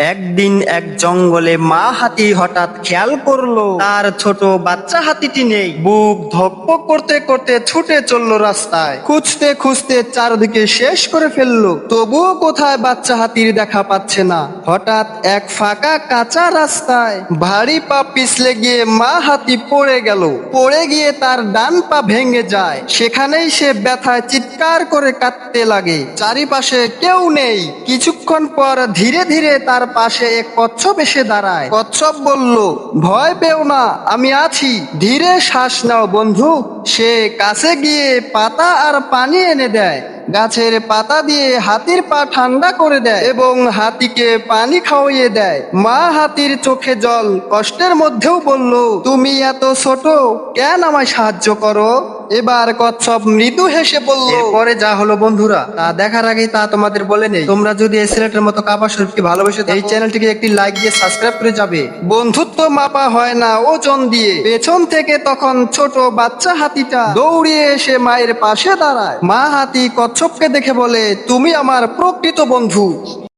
একদিন এক জঙ্গলে মা হাতি হঠাৎ খেয়াল করলো তার ছোট বাচ্চা হাতিটি নেই। বুক ধকপক করতে করতে ছুটে চললো রাস্তায়, খুঁজতে খুঁজতে চারদিকে শেষ করে ফেললো, তবুও কোথায় বাচ্চা হাতির দেখা পাচ্ছে না। হঠাৎ এক ফাঁকা কাঁচা রাস্তায় ভারী পা পিছলে গিয়ে মা হাতি পড়ে গেল। পড়ে গিয়ে তার ডান পা ভেঙে যায়। সেখানেই সে ব্যথায় চিৎকার করে কাঁদতে লাগে। চারিপাশে কেউ নেই। কিছুক্ষণ পর ধীরে ধীরে তার পাশে এক কচ্ছপ এসে দাঁড়ায়। কচ্ছপ বলল, ভয় পেও না, আমি আছি, ধীরে শ্বাস নাও বন্ধু। সে কাছে গিয়ে পাতা আর পানি এনে দেয়। গাছের পাতা দিয়ে হাতির পা ঠান্ডা করে দেয় এবং হাতিকে পানি খাওয়িয়ে দেয়। মা হাতির চোখে জল, কষ্টের মধ্যেও বলল, তুমি এত ছোট, কেন আমায় সাহায্য করো? এবার কচ্ছপ মৃদু হেসে বলল, পরে যা হলো বন্ধুরা তা দেখার আগেই তা তোমাদের বলে নেই, তোমরা যদি এই ছেলেটার মতো কাপা শরীফকে ভালোবেসে এই চ্যানেলটিকে একটি লাইক দিয়ে সাবস্ক্রাইব করে যাবে। বন্ধুত্ব মাপা হয় না ওজন দিয়ে। পেছন থেকে তখন ছোট বাচ্চা হাতিটা দৌড়িয়ে এসে মায়ের পাশে দাঁড়ায়। মা হাতি কচ্ছপকে দেখে বলে, তুমি আমার প্রকৃত বন্ধু।